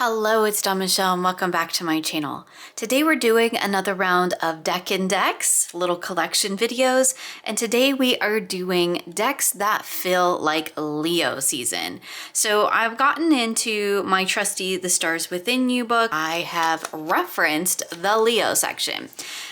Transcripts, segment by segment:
Hello, it's Dawn Michelle and welcome back to my channel. Today we're doing another round of Decan decks, little collection videos, and today we are doing decks that feel like Leo season. So I've gotten into my trusty The Stars Within You book. I have referenced the Leo section.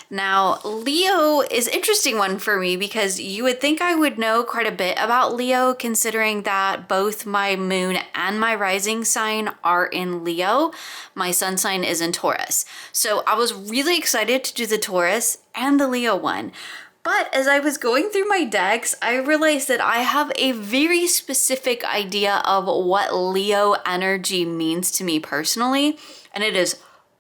Now, Leo is an interesting one for me because you would think I would know quite a bit about Leo, considering that both my moon and my rising sign are in Leo. My sun sign is in Taurus. So I was really excited to do the Taurus and the Leo one. But as I was going through my decks, I realized that I have a very specific idea of what Leo energy means to me personally, and it is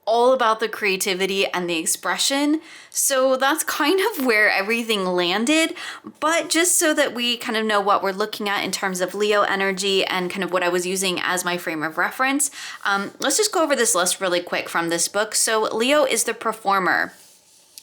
all about the creativity and the expression. So that's kind of where everything landed. But just so that we kind of know what we're looking at in terms of Leo energy and kind of what I was using as my frame of reference, let's just go over this list really quick from this book. So Leo is the performer.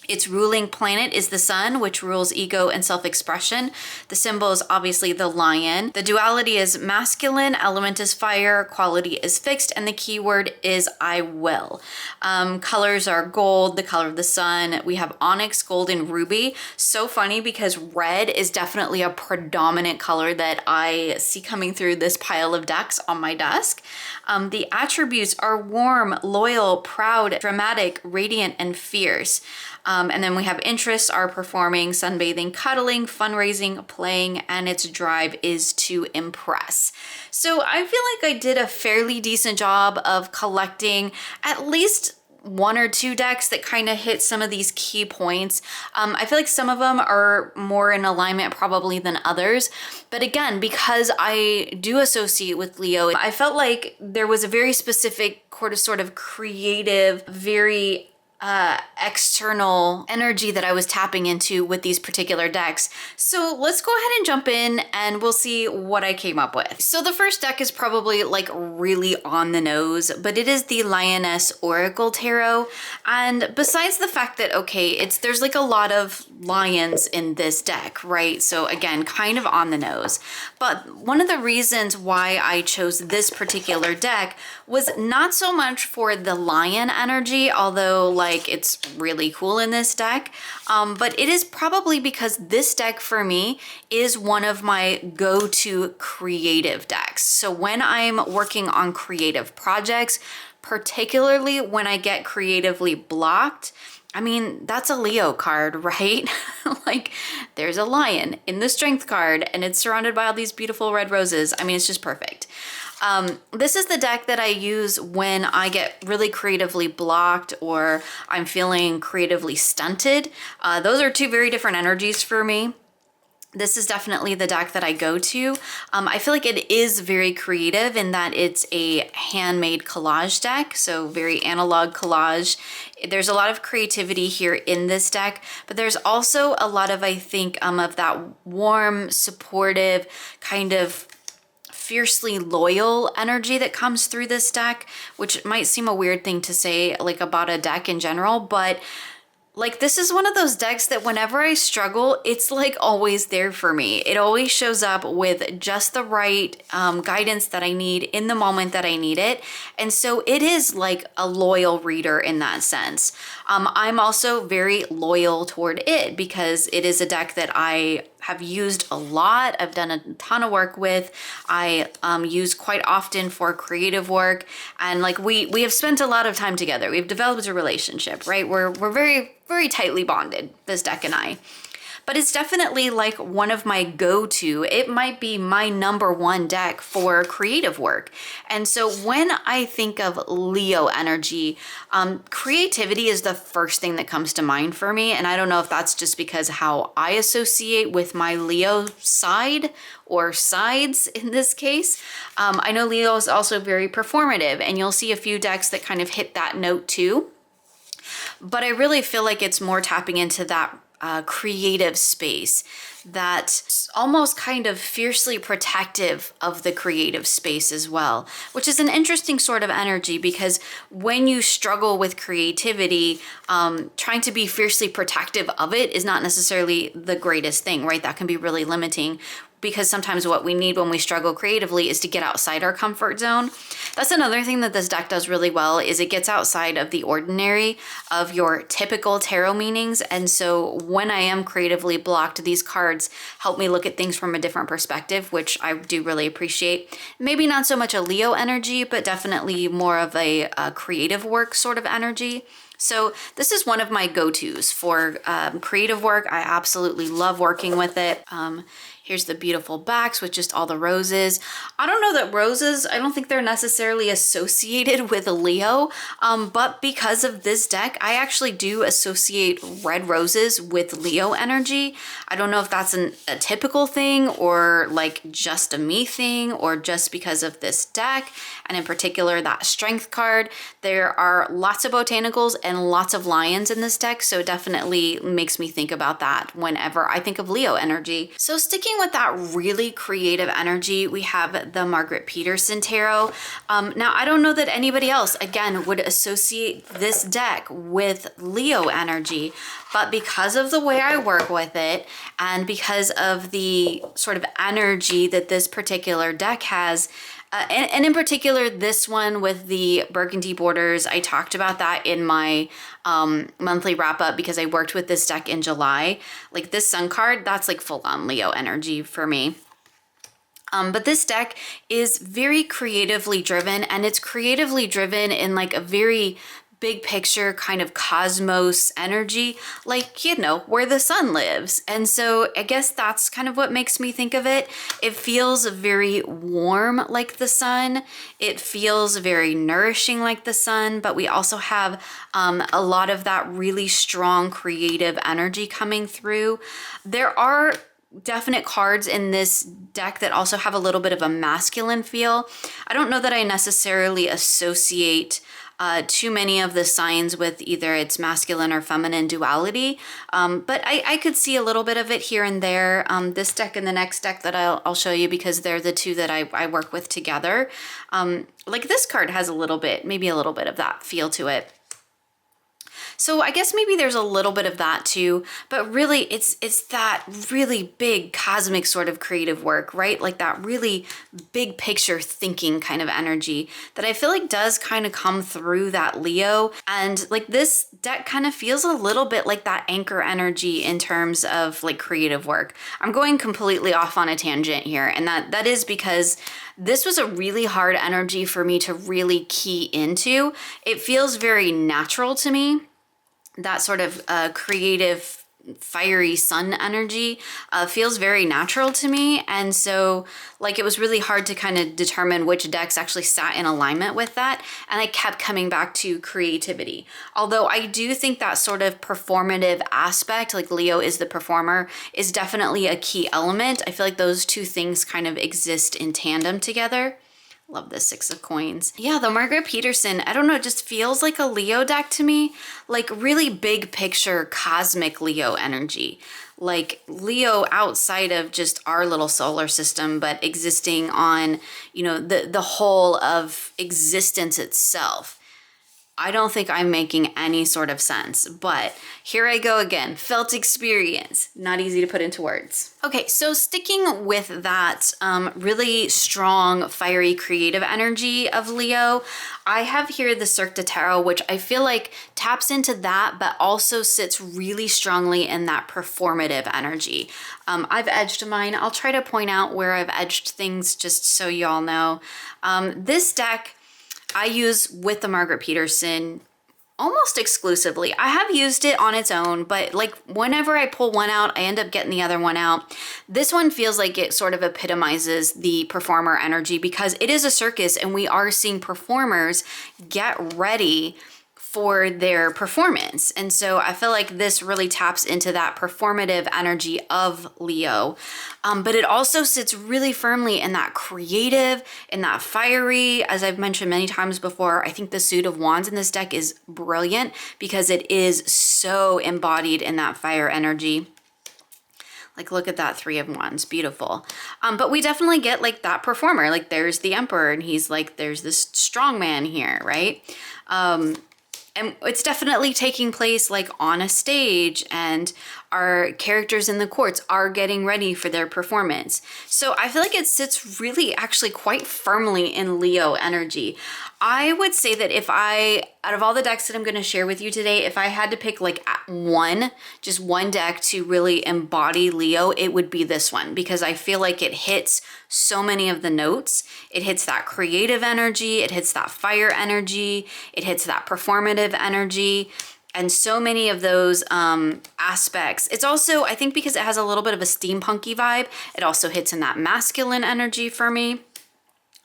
Its ruling planet is the sun, which rules ego and self-expression. The symbol is obviously the lion. The duality is masculine, element is fire, quality is fixed, and the keyword is I will. Colors are gold, the color of the sun. We have onyx, gold, and ruby. So funny because red is definitely a predominant color that I see coming through this pile of decks on my desk. The attributes are warm, loyal, proud, dramatic, radiant, and fierce. And then we have interests are performing, sunbathing, cuddling, fundraising, playing, and its drive is to impress. So I feel like I did a fairly decent job of collecting at least one or two decks that kind of hit some of these key points. I feel like some of them are more in alignment probably than others. But again, because I do associate with Leo, I felt like there was a very specific sort of creative, very external energy that I was tapping into with these particular decks. So let's go ahead and jump in and we'll see what I came up with. So the first deck is probably like really on the nose, but it is the Lioness Oracle Tarot. And besides the fact that, okay, there's like a lot of lions in this deck, right? So again, kind of on the nose. But one of the reasons why I chose this particular deck was not so much for the lion energy, although like it's really cool in this deck, but it is probably because this deck for me is one of my go-to creative decks. So when I'm working on creative projects, particularly when I get creatively blocked, I mean, that's a Leo card, right? Like there's a lion in the strength card and it's surrounded by all these beautiful red roses. I mean, it's just perfect. This is the deck that I use when I get really creatively blocked or I'm feeling creatively stunted. Those are two very different energies for me. This is definitely the deck that I go to. I feel like it is very creative in that it's a handmade collage deck, so very analog collage. There's a lot of creativity here in this deck, but there's also a lot of, I think, of that warm, supportive, kind of fiercely loyal energy that comes through this deck, which might seem a weird thing to say like about a deck in general, but like this is one of those decks that whenever I struggle, it's like always there for me. It always shows up with just the right guidance that I need in the moment that I need it. And so it is like a loyal reader in that sense. I'm also very loyal toward it because it is a deck that I have used a lot. I've done a ton of work with. I use quite often for creative work. And like we have spent a lot of time together. We've developed a relationship, right? We're very, very tightly bonded, this deck and I. But it's definitely like one of my go-to. It might be my #1 deck for creative work. And so when I think of Leo energy, creativity is the first thing that comes to mind for me. And I don't know if that's just because how I associate with my Leo side or sides in this case. I know Leo is also very performative and you'll see a few decks that kind of hit that note too. But I really feel like it's more tapping into that creative space that's almost kind of fiercely protective of the creative space as well, which is an interesting sort of energy because when you struggle with creativity, trying to be fiercely protective of it is not necessarily the greatest thing, right? That can be really limiting. because sometimes what we need when we struggle creatively is to get outside our comfort zone. That's another thing that this deck does really well, is it gets outside of the ordinary of your typical tarot meanings. And so when I am creatively blocked, these cards help me look at things from a different perspective, which I do really appreciate. Maybe not so much a Leo energy, but definitely more of a creative work sort of energy. So this is one of my go-tos for creative work. I absolutely love working with it. Here's the beautiful backs with just all the roses. I don't know that roses, I don't think they're necessarily associated with a Leo, but because of this deck, I actually do associate red roses with Leo energy. I don't know if that's a typical thing or like just a me thing or just because of this deck, and in particular that strength card. There are lots of botanicals and lots of lions in this deck, so it definitely makes me think about that whenever I think of Leo energy. So sticking with that really creative energy, we have the Margarete Peterson Tarot. Now, I don't know that anybody else, again, would associate this deck with Leo energy, but because of the way I work with it and because of the sort of energy that this particular deck has, and in particular, this one with the burgundy borders, I talked about that in my monthly wrap up because I worked with this deck in July. Like this sun card, that's like full on Leo energy for me. But this deck is very creatively driven, and it's creatively driven in like a very big picture kind of cosmos energy, like, you know, where the sun lives. And so I guess that's kind of what makes me think of it. It feels very warm like the sun. It feels very nourishing like the sun, but we also have a lot of that really strong creative energy coming through. There are definite cards in this deck that also have a little bit of a masculine feel. I don't know that I necessarily associate too many of the signs with either its masculine or feminine duality, but I could see a little bit of it here and there. This deck and the next deck that I'll show you, because they're the two that I work with together. Like this card has a little bit, maybe a little bit of that feel to it. So I guess maybe there's a little bit of that too, but really it's that really big cosmic sort of creative work, right? Like that really big picture thinking kind of energy that I feel like does kind of come through that Leo. And like this deck kind of feels a little bit like that anchor energy in terms of like creative work. I'm going completely off on a tangent here, and that is because this was a really hard energy for me to really key into. It feels very natural to me. That sort of creative, fiery sun energy feels very natural to me. And so like it was really hard to kind of determine which decks actually sat in alignment with that. And I kept coming back to creativity. Although I do think that sort of performative aspect, like Leo is the performer, is definitely a key element. I feel like those two things kind of exist in tandem together. Love the Six of Coins. Yeah, the Margarete Peterson, I don't know, it just feels like a Leo deck to me. Like really big picture cosmic Leo energy. Like Leo outside of just our little solar system, but existing on, you know, the whole of existence itself. I don't think I'm making any sort of sense, but here I go again. Felt experience, not easy to put into words. Okay, so sticking with that really strong, fiery, creative energy of Leo, I have here the Cirque du Tarot, which I feel like taps into that, but also sits really strongly in that performative energy. I've edged mine. I'll try to point out where I've edged things just so y'all know. This deck I use with the Margarete Peterson almost exclusively. I have used it on its own, but like whenever I pull one out, I end up getting the other one out. This one feels like it sort of epitomizes the performer energy because it is a circus and we are seeing performers get ready for their performance. And so I feel like this really taps into that performative energy of Leo. But it also sits really firmly in that creative, in that fiery. As I've mentioned many times before, I think the Suit of Wands in this deck is brilliant because it is so embodied in that fire energy. Like, look at that Three of Wands, beautiful. But we definitely get like that performer. Like there's the Emperor and he's like, there's this strong man here, right? And it's definitely taking place like on a stage, and our characters in the courts are getting ready for their performance. So I feel like it sits really actually quite firmly in Leo energy. I would say that if out of all the decks that I'm going to share with you today, if I had to pick like just one deck to really embody Leo, it would be this one, because I feel like it hits so many of the notes. It hits that creative energy, it hits that fire energy, it hits that performative energy, and so many of those aspects. It's also, I think because it has a little bit of a steampunky vibe, it also hits in that masculine energy for me.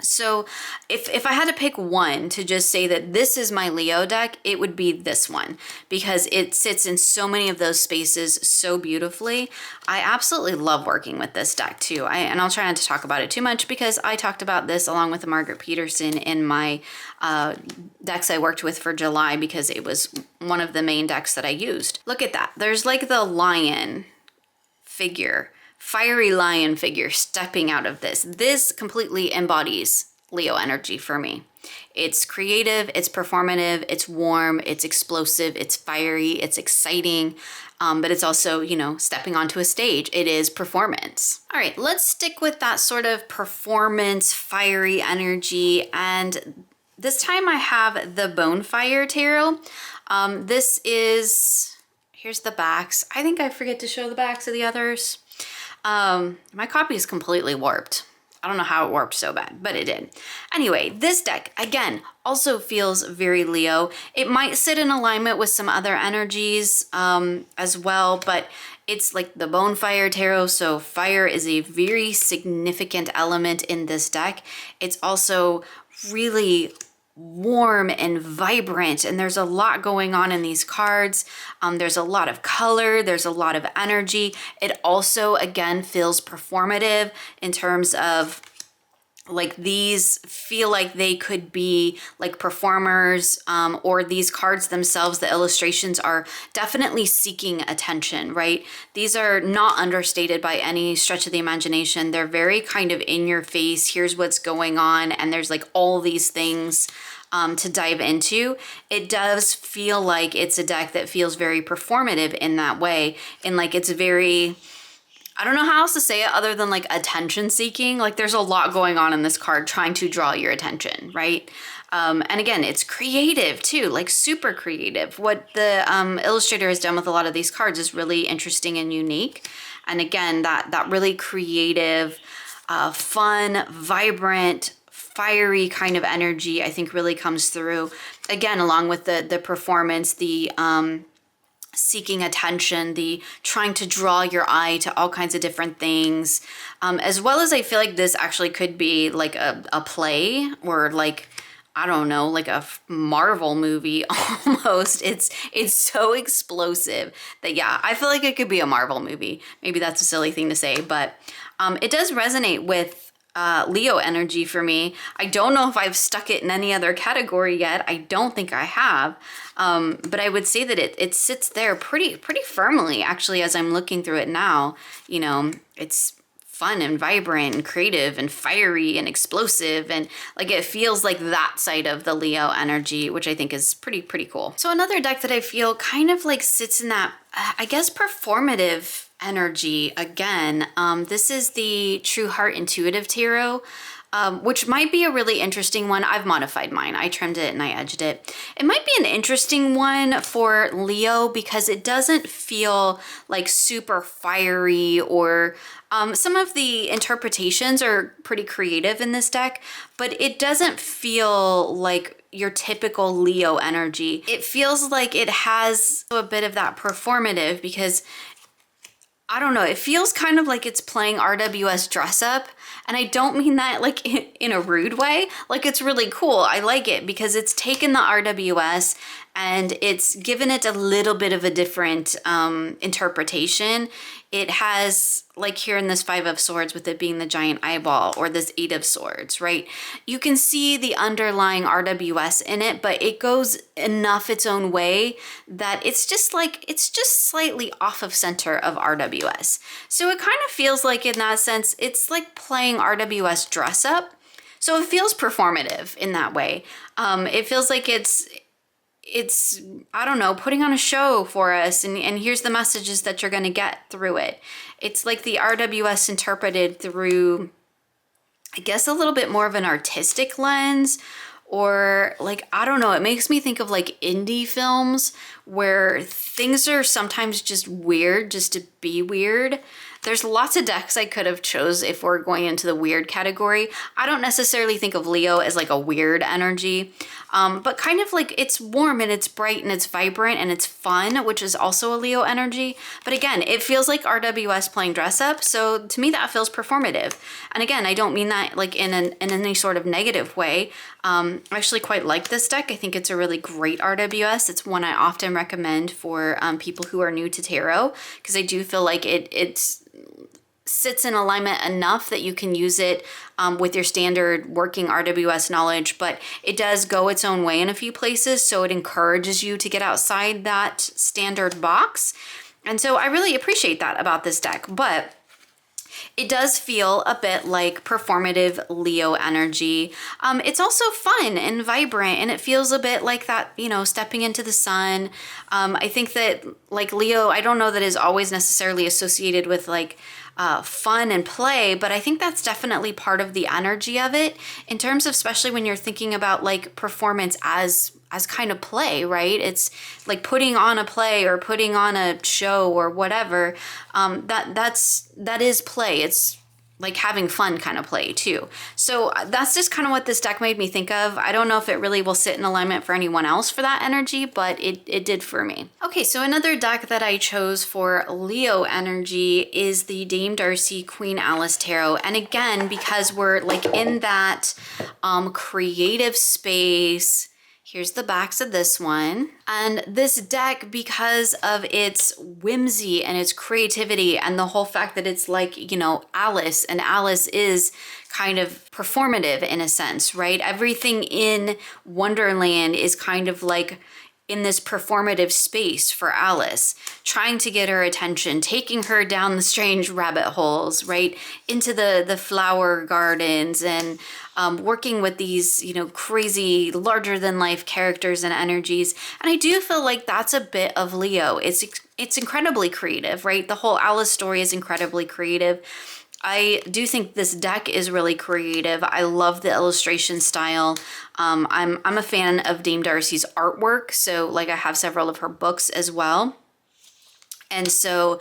So if I had to pick one to just say that this is my Leo deck, it would be this one, because it sits in so many of those spaces so beautifully. I absolutely love working with this deck too. And I'll try not to talk about it too much, because I talked about this along with Margarete Peterson in my decks I worked with for July, because it was one of the main decks that I used. Look at that. There's like the lion figure, fiery lion figure stepping out of this. This completely embodies Leo energy for me. It's creative, it's performative, it's warm, it's explosive, it's fiery, it's exciting, but it's also, you know, stepping onto a stage. It is performance. All right, let's stick with that sort of performance, fiery energy. And this time I have the Bonefire Tarot. This is, here's the backs. I think I forget to show the backs of the others. My copy is completely warped. I don't know how it warped so bad, but it did. Anyway, this deck, again, also feels very Leo. It might sit in alignment with some other energies as well, but it's like the Bonefire Tarot, so fire is a very significant element in this deck. It's also really warm and vibrant, and there's a lot going on in these cards. There's a lot of color, there's a lot of energy. It also, again, feels performative in terms of like these feel like they could be like performers, or these cards themselves, the illustrations are definitely seeking attention, right? These are not understated by any stretch of the imagination. They're very kind of in your face. Here's what's going on, and there's like all these things to dive into. It does feel like it's a deck that feels very performative in that way, and like it's very, I don't know how else to say it other than like attention seeking. Like there's a lot going on in this card trying to draw your attention, right? And again, it's creative too, like super creative. What the illustrator has done with a lot of these cards is really interesting and unique. And again, that really creative, fun, vibrant, fiery kind of energy, I think really comes through. Again, along with the performance, the seeking attention, the trying to draw your eye to all kinds of different things, as well as I feel like this actually could be like a play, or like, I don't know, like a Marvel movie almost. It's so explosive that, yeah, I feel like it could be a Marvel movie. Maybe that's a silly thing to say, but it does resonate with Leo energy for me. I don't know if I've stuck it in any other category yet. I don't think I have, but I would say that it sits there pretty firmly, actually, as I'm looking through it now. You know, it's fun and vibrant and creative and fiery and explosive, and like it feels like that side of the Leo energy, which I think is pretty cool. So another deck that I feel kind of like sits in that, I guess, performative energy again. This is the True Heart Intuitive Tarot, which might be a really interesting one. I've modified mine. I trimmed it and I edged it. It might be an interesting one for Leo because it doesn't feel like super fiery, or some of the interpretations are pretty creative in this deck, but it doesn't feel like your typical Leo energy. It feels like it has a bit of that performative, because I don't know, it feels kind of like it's playing RWS dress up. And I don't mean that like in a rude way. Like, it's really cool. I like it because it's taken the RWS and it's given it a little bit of a different interpretation. It has, like here in this Five of Swords with it being the giant eyeball, or this Eight of Swords, right? You can see the underlying RWS in it, but it goes enough its own way that it's just slightly off of center of RWS. So it kind of feels like, in that sense, it's like playing RWS dress up. So it feels performative in that way. It feels like it's, I don't know, putting on a show for us, and here's the messages that you're going to get through it. It's like the RWS interpreted through, I guess, a little bit more of an artistic lens, or like, I don't know, it makes me think of like indie films where things are sometimes just weird just to be weird. There's lots of decks I could have chose if we're going into the weird category. I don't necessarily think of Leo as like a weird energy, but kind of like it's warm and it's bright and it's vibrant and it's fun, which is also a Leo energy. But again, it feels like RWS playing dress up. So to me, that feels performative. And again, I don't mean that like in any sort of negative way. I actually quite like this deck. I think it's a really great RWS. It's one I often recommend for people who are new to tarot, because I do feel like it's sits in alignment enough that you can use it with your standard working RWS knowledge, but it does go its own way in a few places, so it encourages you to get outside that standard box. And so I really appreciate that about this deck, but it does feel a bit like performative Leo energy. It's also fun and vibrant, and it feels a bit like that, you know, stepping into the sun. I think that like Leo, I don't know that is always necessarily associated with like fun and play, but I think that's definitely part of the energy of it in terms of, especially when you're thinking about like performance as kind of play, right? It's like putting on a play or putting on a show or whatever. That is play. It's like having fun kind of play too. So that's just kind of what this deck made me think of. I don't know if it really will sit in alignment for anyone else for that energy, but it did for me. Okay, so another deck that I chose for Leo energy is the Dame Darcy Queen Alice Tarot. And again, because we're like in that creative space, here's the backs of this one. And this deck, because of its whimsy and its creativity and the whole fact that it's like, you know, Alice, and Alice is kind of performative in a sense, right? Everything in Wonderland is kind of like in this performative space for Alice, trying to get her attention, taking her down the strange rabbit holes, right? Into the flower gardens, and working with these, you know, crazy, larger than life characters and energies. And I do feel like that's a bit of Leo. It's incredibly creative, right? The whole Alice story is incredibly creative. I do think this deck is really creative. I love the illustration style. I'm a fan of Dame Darcy's artwork, so like I have several of her books as well. And so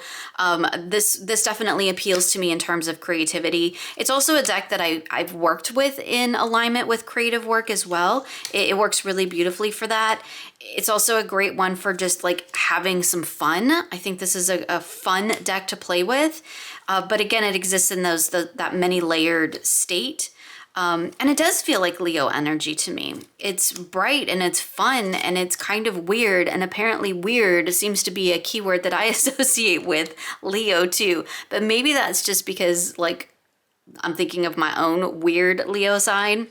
this definitely appeals to me in terms of creativity. It's also a deck that I've worked with in alignment with creative work as well. It works really beautifully for that. It's also a great one for just like having some fun. I think this is a fun deck to play with. But again, it exists in that many layered state. And it does feel like Leo energy to me. It's bright and it's fun and it's kind of weird, and apparently weird seems to be a keyword that I associate with Leo too. But maybe that's just because like I'm thinking of my own weird Leo side.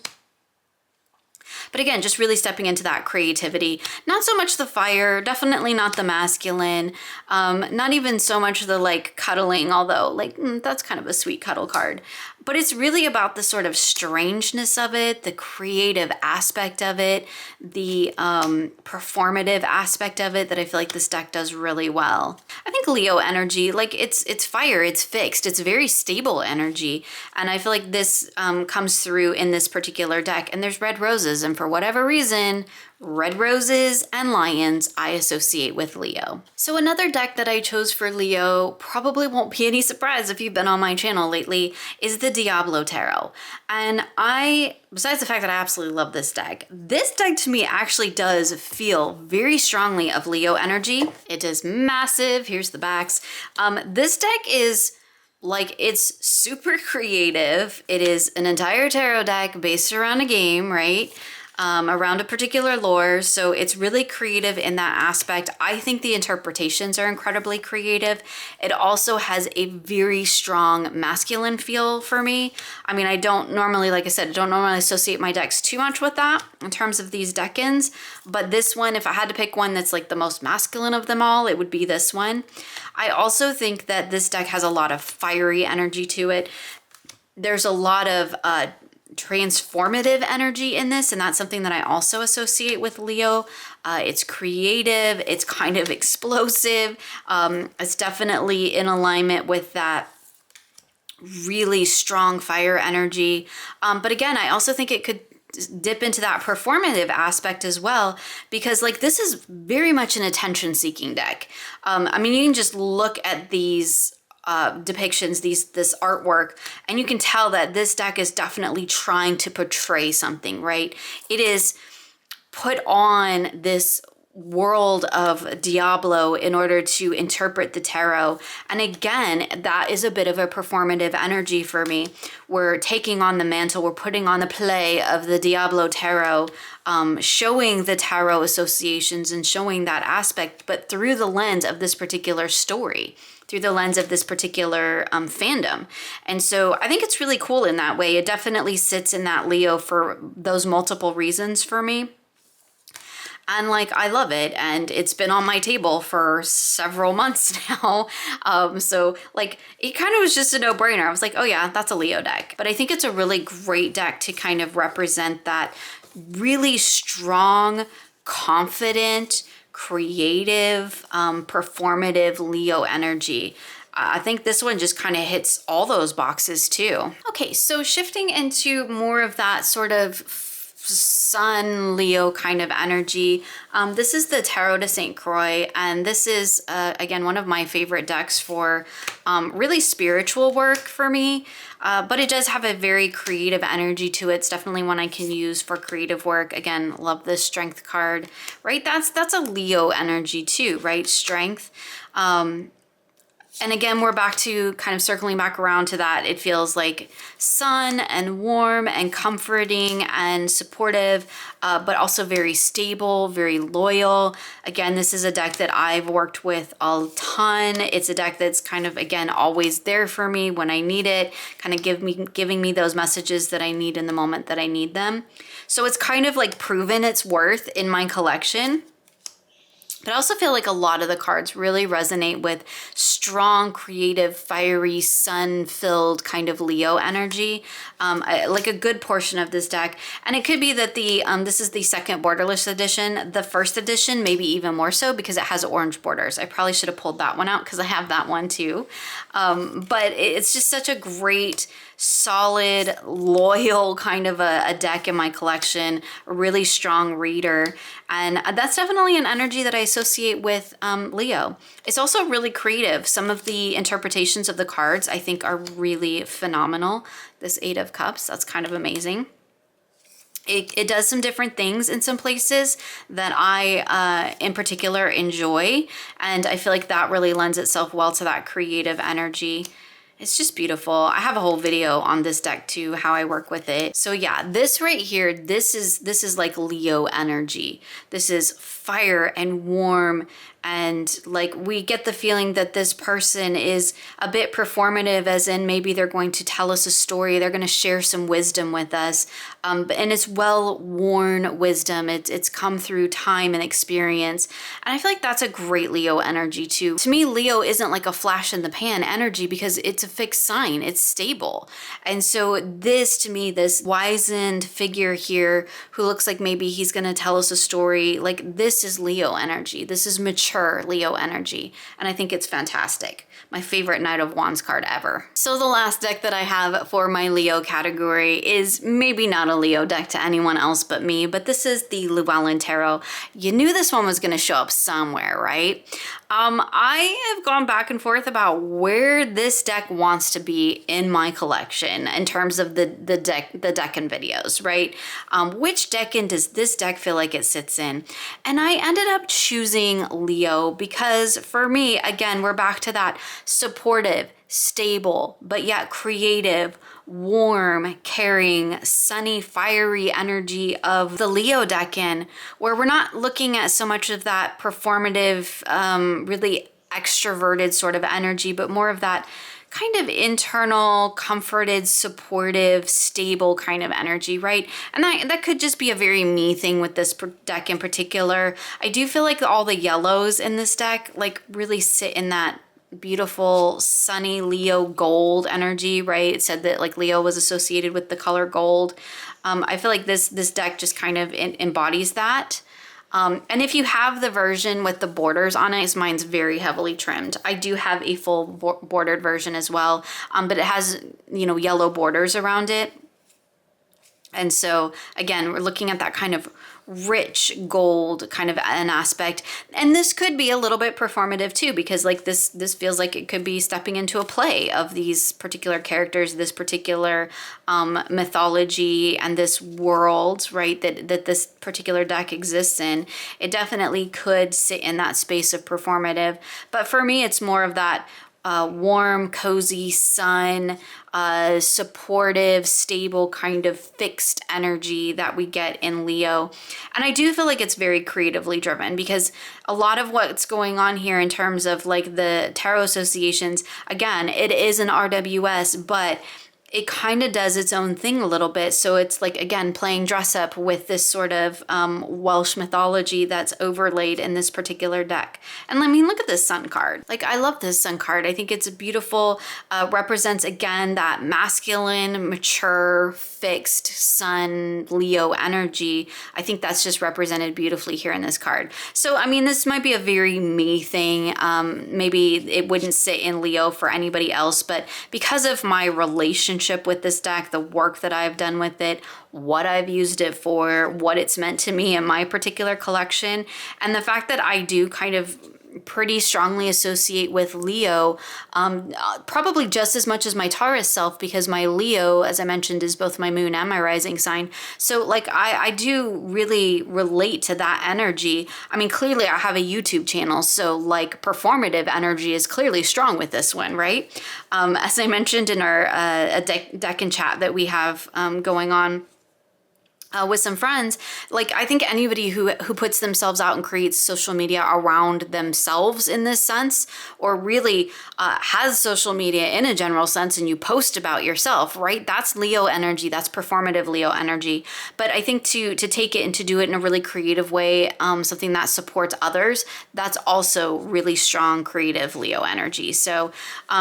But again, just really stepping into that creativity. Not so much the fire, definitely not the masculine, not even so much the like cuddling, although like that's kind of a sweet cuddle card. But it's really about the sort of strangeness of it, the creative aspect of it, the performative aspect of it that I feel like this deck does really well. I think Leo energy, like it's fire, it's fixed, it's very stable energy. And I feel like this comes through in this particular deck. And there's red roses, and for whatever reason, red roses and lions I associate with Leo. So another deck that I chose for Leo, probably won't be any surprise if you've been on my channel lately, is the Diablo Tarot. And besides the fact that I absolutely love this deck to me actually does feel very strongly of Leo energy. It is massive. Here's the backs. This deck is like, it's super creative. It is an entire tarot deck based around a game, right? Around a particular lore. So it's really creative in that aspect. I think the interpretations are incredibly creative. It also has a very strong masculine feel for me. I mean, I don't normally, like I said, I don't normally associate my decks too much with that in terms of these decans, but this one, if I had to pick one that's like the most masculine of them all, it would be this one. I also think that this deck has a lot of fiery energy to it. There's a lot of transformative energy in this, and that's something that I also associate with Leo. It's creative, it's kind of explosive, it's definitely in alignment with that really strong fire energy. But again, I also think it could dip into that performative aspect as well, because like this is very much an attention seeking deck. I mean, you can just look at these depictions, this artwork, and you can tell that this deck is definitely trying to portray something, right? It is put on this world of Diablo in order to interpret the tarot. And again, that is a bit of a performative energy for me. We're taking on the mantle, we're putting on the play of the Diablo tarot, showing the tarot associations and showing that aspect, but through the lens of this particular story, through the lens of this particular fandom. And so I think it's really cool in that way. It definitely sits in that Leo for those multiple reasons for me. And like, I love it. And it's been on my table for several months now. So like, it kind of was just a no-brainer. I was like, oh yeah, that's a Leo deck. But I think it's a really great deck to kind of represent that really strong, confident, creative, performative Leo energy. I think this one just kind of hits all those boxes too. Okay, so shifting into more of that sort of Sun Leo kind of energy. This is the Tarot de St. Croix, and this is, again, one of my favorite decks for really spiritual work for me, but it does have a very creative energy to it. It's definitely one I can use for creative work. Again, love this Strength card, right? That's a Leo energy too, right? Strength. And again, we're back to kind of circling back around to that. It feels like sun and warm and comforting and supportive, but also very stable, very loyal. Again, this is a deck that I've worked with a ton. It's a deck that's kind of, again, always there for me when I need it, kind of giving me those messages that I need in the moment that I need them. So it's kind of like proven its worth in my collection. But I also feel like a lot of the cards really resonate with strong, creative, fiery, sun-filled kind of Leo energy, like a good portion of this deck. And it could be that this is the second Borderless edition. The first edition, maybe even more so, because it has orange borders. I probably should have pulled that one out because I have that one too. But it's just such a great, solid, loyal kind of a deck in my collection, a really strong reader. And that's definitely an energy that I associate with Leo. It's also really creative. Some of the interpretations of the cards I think are really phenomenal. This Eight of Cups, that's kind of amazing. It does some different things in some places that I, in particular, enjoy. And I feel like that really lends itself well to that creative energy. It's just beautiful. I have a whole video on this deck too, how I work with it. So yeah, this right here, this is like Leo energy. This is fire and warm, and like we get the feeling that this person is a bit performative, as in maybe they're going to tell us a story, they're going to share some wisdom with us, and it's well-worn wisdom. It's come through time and experience, and I feel like that's a great Leo energy too. To me, Leo isn't like a flash in the pan energy because it's a fixed sign, it's stable. And so this, to me, this wizened figure here who looks like maybe he's going to tell us a story, like this is Leo energy. This is mature Leo energy, and I think it's fantastic. My favorite Knight of Wands card ever. So the last deck that I have for my Leo category is maybe not a Leo deck to anyone else but me, but this is the Llewellyn Tarot. You knew this one was going to show up somewhere, right? I have gone back and forth about where this deck wants to be in my collection in terms of the Decan videos, right? Which Decan does this deck feel like it sits in? And I ended up choosing Leo because for me, again, we're back to that supportive, stable, but yet creative, warm, caring, sunny, fiery energy of the Leo Decan, where we're not looking at so much of that performative, really extroverted sort of energy, but more of that kind of internal, comforted, supportive, stable kind of energy, right? And that could just be a very me thing with this deck in particular. I do feel like all the yellows in this deck like really sit in that beautiful sunny Leo gold energy, right? It said that like Leo was associated with the color gold. I feel like this deck just kind of embodies that. And if you have the version with the borders on it, mine's very heavily trimmed. I do have a full bordered version as well, but it has, you know, yellow borders around it. And so again, we're looking at that kind of rich gold kind of an aspect. And this could be a little bit performative too, because like this feels like it could be stepping into a play of these particular characters, this particular mythology and this world, right, that this particular deck exists in. It definitely could sit in that space of performative. But for me, it's more of that warm, cozy sun, supportive, stable, kind of fixed energy that we get in Leo. And I do feel like it's very creatively driven, because a lot of what's going on here in terms of like the tarot associations, again, it is an RWS, but it kind of does its own thing a little bit. So it's like, again, playing dress up with this sort of Welsh mythology that's overlaid in this particular deck. And I mean, look at this sun card. Like, I love this sun card. I think it's beautiful, represents, again, that masculine, mature, fixed sun Leo energy. I think that's just represented beautifully here in this card. So, I mean, this might be a very me thing. Maybe it wouldn't sit in Leo for anybody else, but because of my relationship with this deck, the work that I've done with it, what I've used it for, what it's meant to me in my particular collection, and the fact that I do kind of pretty strongly associate with Leo, probably just as much as my Taurus self, because my Leo, as I mentioned, is both my moon and my rising sign. So like I do really relate to that energy. I mean, clearly I have a YouTube channel, so like performative energy is clearly strong with this one, right? As I mentioned in our Decan chat that we have going on with some friends, like I think anybody who puts themselves out and creates social media around themselves in this sense, or really has social media in a general sense, and you post about yourself, right? That's Leo energy. That's performative Leo energy. But I think to take it and to do it in a really creative way, something that supports others, that's also really strong creative Leo energy. So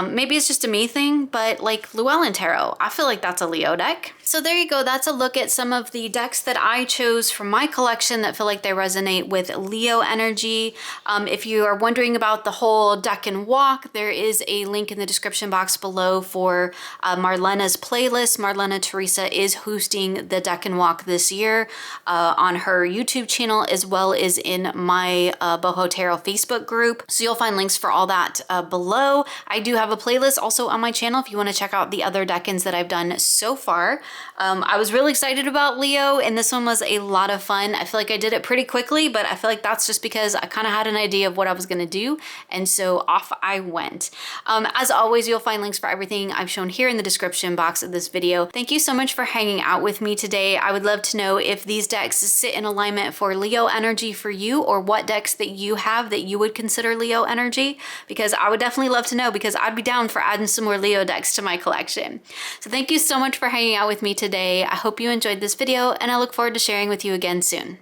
maybe it's just a me thing, but like Llewellyn Tarot, I feel like that's a Leo deck. So there you go. That's a look at some of the decks that I chose from my collection that feel like they resonate with Leo energy. If you are wondering about the whole Decan Walk, there is a link in the description box below for Marlena's playlist. Marlena Teresa is hosting the Decan Walk this year on her YouTube channel, as well as in my Boho Tarot Facebook group. So you'll find links for all that below. I do have a playlist also on my channel if you want to check out the other Decans that I've done so far. I was really excited about Leo, and this one was a lot of fun. I feel like I did it pretty quickly, but I feel like that's just because I kind of had an idea of what I was going to do, and so off I went. As always, you'll find links for everything I've shown here in the description box of this video. Thank you so much for hanging out with me today. I would love to know if these decks sit in alignment for Leo energy for you, or what decks that you have that you would consider Leo energy, because I would definitely love to know, because I'd be down for adding some more Leo decks to my collection. So thank you so much for hanging out with me today. I hope you enjoyed this video, and I look forward to sharing with you again soon.